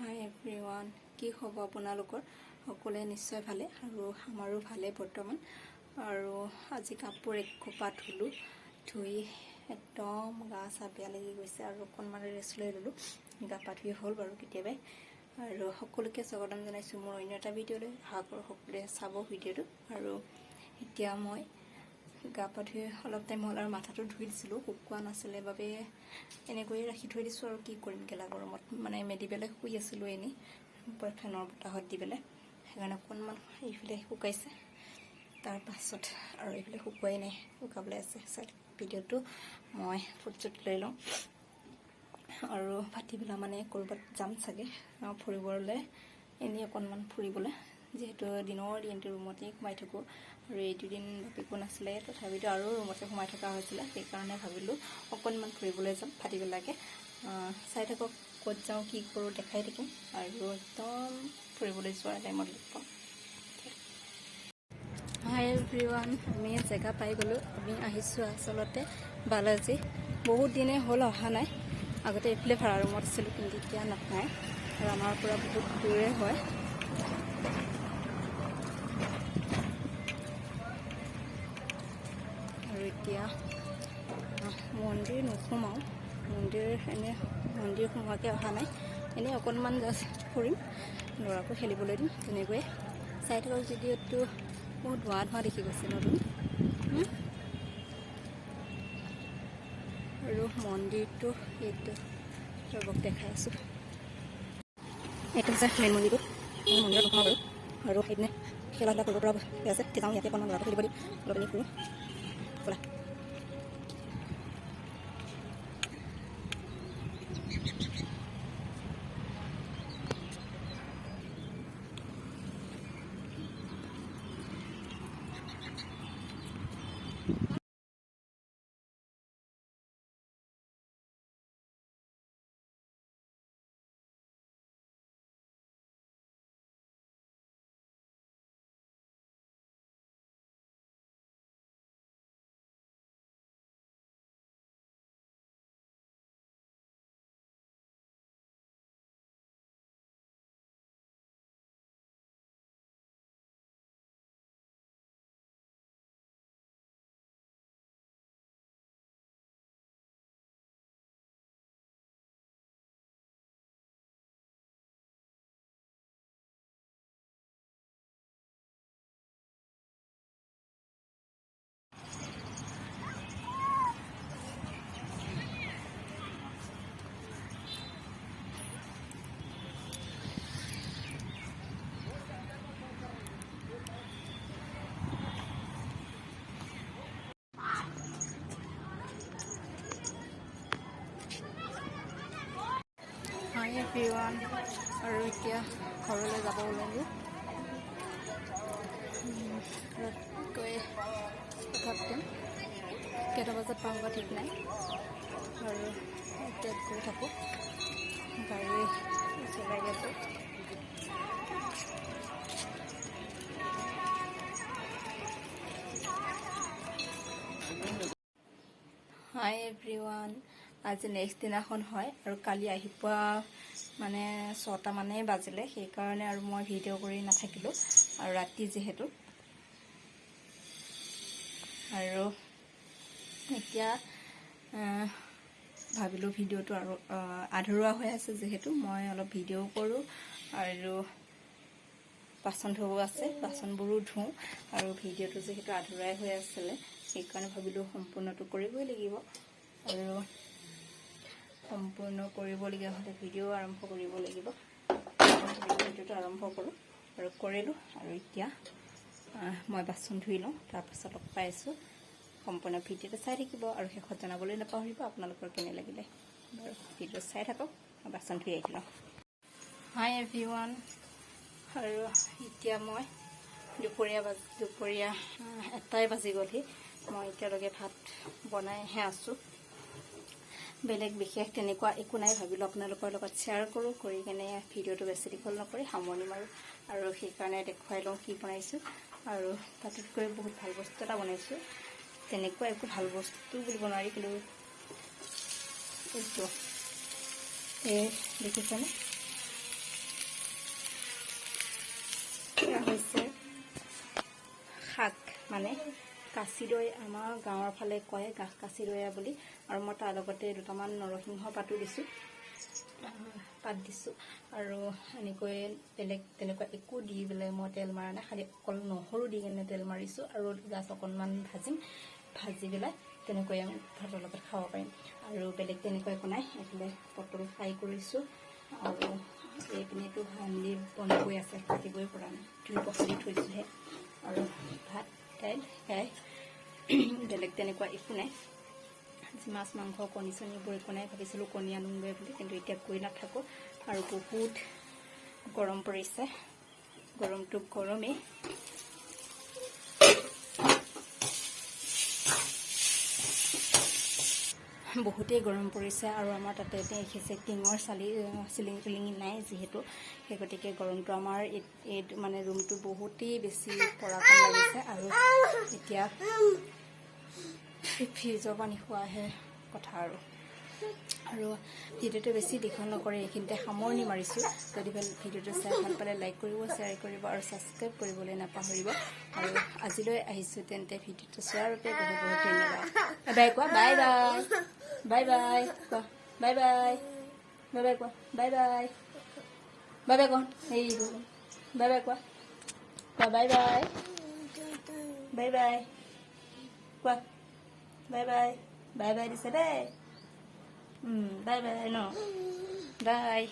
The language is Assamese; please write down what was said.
হাই এভৰিৱান, কি খবৰ আপোনালোকৰ? সকলোৱে নিশ্চয় ভালে আৰু আমাৰো ভালে বৰ্তমান। আৰু আজি কাপোৰ এসোপা ধুলোঁ, ধুই একদম গা চা বেয়া লাগি গৈছে আৰু অকণমান ৰেষ্ট লৈ ল'লোঁ। গা পা ধুই হ'ল বাৰু কেতিয়াবাই। আৰু সকলোকে স্বাগতম জনাইছোঁ মোৰ অন্য এটা ভিডিঅ'লৈ। আশা কৰোঁ সকলোৱে চাব ভিডিঅ'টো। আৰু এতিয়া মই গা পা ধুই অলপ টাইম হ'ল আৰু মাথাটো ধুই দিছিলোঁ, শুকোৱা নাছিলে বাবে এনেকৈয়ে ৰাখি থৈ দিছোঁ। আৰু কি কৰিম, গেলা গৰমত মানে মেলি পেলাই শুই আছিলোঁ এনেই ফেনৰ বতাহত দি পেলাই, সেইকাৰণে অকণমান এইফালে শুকাইছে। তাৰপাছত আৰু এইফালে শুকুৱাই নাই, শুকাবলৈ আছে। চাই ভিডিঅ'টো মই ফুটচুট লৈ লওঁ আৰু ভাটিবেলা মানে ক'ৰবাত যাম চাগে ফুৰিবলৈ, এনেই অকণমান ফুৰিবলৈ। যিহেতু দিনটো ৰুমতেই সোমাই থাকোঁ আৰু এই দুদিন একো নাছিলে, তথাপিতো আৰু ৰুমতে সোমাই থকা হৈছিলে। সেইকাৰণে ভাবিলোঁ অকণমান ফুৰিবলৈ যাম ভাটিবেলাকৈ। চাই থাকক ক'ত যাওঁ, কি কৰোঁ দেখাই থাকিম আৰু একদম ফুৰিবলৈ যোৱাৰ টাইমত লগ পাম। হাই এভৰিৱান, আমি জেগা পাই গ'লোঁ। আমি আহিছোঁ আচলতে বালাজী। বহুত দিনেই হ'ল অহা নাই। আগতে এইফালে ভাড়া ৰুমত আছিলোঁ, কিন্তু এতিয়া নহয় আৰু আমাৰ পৰা বহুত দূৰে হয়। আৰু এতিয়া মন্দিৰ নোসোমাওঁ, মন্দিৰ সোমোৱাকৈ অহা নাই। এনেই অকণমান জাষ্ট ফুৰিম, ল'ৰাকো খেলিবলৈ দিম তেনেকৈয়ে। চাই থাকক ভিডিঅ'টো, বহুত ধোঁৱা দেখি গৈছে নতুন। আৰু মন্দিৰটো এইটো ৰবক দেখাই আছোঁ। এইটো হৈছে মেইন মন্দিৰটো। মন্দিৰত নোসোমাওঁ বাৰু। আৰু সেইদিনে খেলা ধূলা কৰিব পৰা আছে, যাওঁ ইয়াতে অকণমান ল'ৰাকো খেলিব দিম, অলপ এনেই ফুৰোঁ ব'লা। হাই এভৰিৱান, আৰু এতিয়া ঘৰলৈ যাব ওলালোঁ। গৈ কথা পাতিম, কেইটা বজাত পামগৈ ঠিক নাই। আৰু এতিয়া গৈ থাকোঁ, গাড়ী চলাই আছোঁ। হাই এভৰিৱান, আজি নেক্সট দিনাখন হয় আৰু কালি আহি পোৱা মানে 6টা মানেই বাজিলে। সেইকাৰণে আৰু মই ভিডিঅ' কৰি নাথাকিলোঁ, আৰু ৰাতি যিহেতু। আৰু এতিয়া ভাবিলোঁ ভিডিঅ'টো আৰু আধৰুৱা হৈ আছে, যিহেতু মই অলপ ভিডিঅ' কৰোঁ আৰু বাচন ধুব আছে, বাচনবোৰো ধুওঁ। আৰু ভিডিঅ'টো যিহেতু আধৰুৱাই হৈ আছিলে, সেইকাৰণে ভাবিলোঁ সম্পূৰ্ণটো কৰিবই লাগিব। আৰু সম্পূৰ্ণ কৰিবলগীয়া হ'লে ভিডিঅ' আৰম্ভ কৰিব লাগিব। ভিডিঅ'টো আৰম্ভ কৰোঁ আৰু কৰিলোঁ। আৰু এতিয়া মই বাচন ধুই লওঁ, তাৰপাছত লগ পাই আছোঁ। সম্পূৰ্ণ ভিডিঅ'টো চাই থাকিব আৰু শেষত জনাবলৈ নাপাহৰিব আপোনালোকৰ কেনে লাগিলে। বাৰু ভিডিঅ' চাই থাকক, বাচন ধুই আহি লওঁ। হাই এভৰিৱান, আৰু এতিয়া মই দুপৰীয়া 1টাই বাজি গ'লহি। মই এতিয়ালৈকে ভাত বনাইহে আছোঁ। বেলেগ বিশেষ তেনেকুৱা একো নাই। ভাবিলোঁ আপোনালোকৰ লগত শ্বেয়াৰ কৰোঁ, কৰি কেনে ভিডিঅ'টো বেছি দীঘল নকৰি সামৰণি মাৰোঁ। আৰু সেইকাৰণে দেখুৱাই লওঁ কি বনাইছোঁ। আৰু তাতোতকৈ বহুত ভাল বস্তু এটা বনাইছোঁ। তেনেকুৱা একো ভাল বস্তু বুলিব নোৱাৰি, কিন্তু এইটো এই দেখিছেনে, মানে কাচি দৈ আমাৰ গাঁৱৰ ফালে কয় কাচি দৈয়া বুলি। আৰু মই তাৰ লগতে দুটামান নৰসিংহ পাতো দিছোঁ, পাত দিছোঁ। আৰু এনেকৈ বেলেগ তেনেকুৱা একো দি পেলাই মই তেল মাৰা নাই, খালি অকল নহৰু দি কিনে তেল মাৰিছোঁ। আৰু জাষ্ট অকণমান ভাজিম, ভাজি পেলাই তেনেকৈ আমি ভাতৰ লগত খাব পাৰিম। আৰু বেলেগ তেনেকুৱা একো নাই। এইফালে পটল ফ্ৰাই কৰিছোঁ, আৰু এইপিনেতো ভেন্দি বনাবই আছে, কাটিবই পৰা নাই, ধুই পখালি থৈছোঁহে। আৰু ভাত দাইল খাই বেলেগ তেনেকুৱা একো নাই। মাছ মাংস কণী চণীবোৰ একো নাই। ভাবিছিলোঁ কণী আনোগৈ বুলি, কিন্তু এতিয়া গৈ নাথাকোঁ। আৰু বহুত গৰম পৰিছে, গৰমটো গৰমেই। বহুতেই গৰম পৰিছে। আৰু আমাৰ তাতে দেখিছে টিঙৰ চিলিং টিলিং নাই যিহেতু, সেই গতিকে গৰমটো আমাৰ এই মানে ৰুমটো বহুতেই বেছি পৰাকৈ লাগিছে। আৰু এতিয়া ফ্ৰিজৰ পানী খোৱাহে কথা। আৰু ভিডিঅ'টো বেছি দীঘল নকৰি এইখিনিতে সামৰণি মাৰিছোঁ। যদি ভিডিঅ'টো চাই ভাল পালে লাইক কৰিব, শ্বেয়াৰ কৰিব আৰু ছাবস্ক্ৰাইব কৰিবলৈ নাপাহৰিব। আৰু আজিলৈ আহিছোঁ তেন্তে ভিডিঅ'টো চোৱাৰ বাবে বহুত বহুত ধন্যবাদ। বাই কোৱা, বাই বাই, বাই বাই কোৱা, বাই বাই, বাই বাই কোৱা, বাই বাই, বাই বাই কোৱা, এই বাই বাই কোৱা, কোৱা বাই বাই, বাই বাই কোৱা, বাই বাই, বাই বাই দিছে দেই। বাই বাই ন, বাই।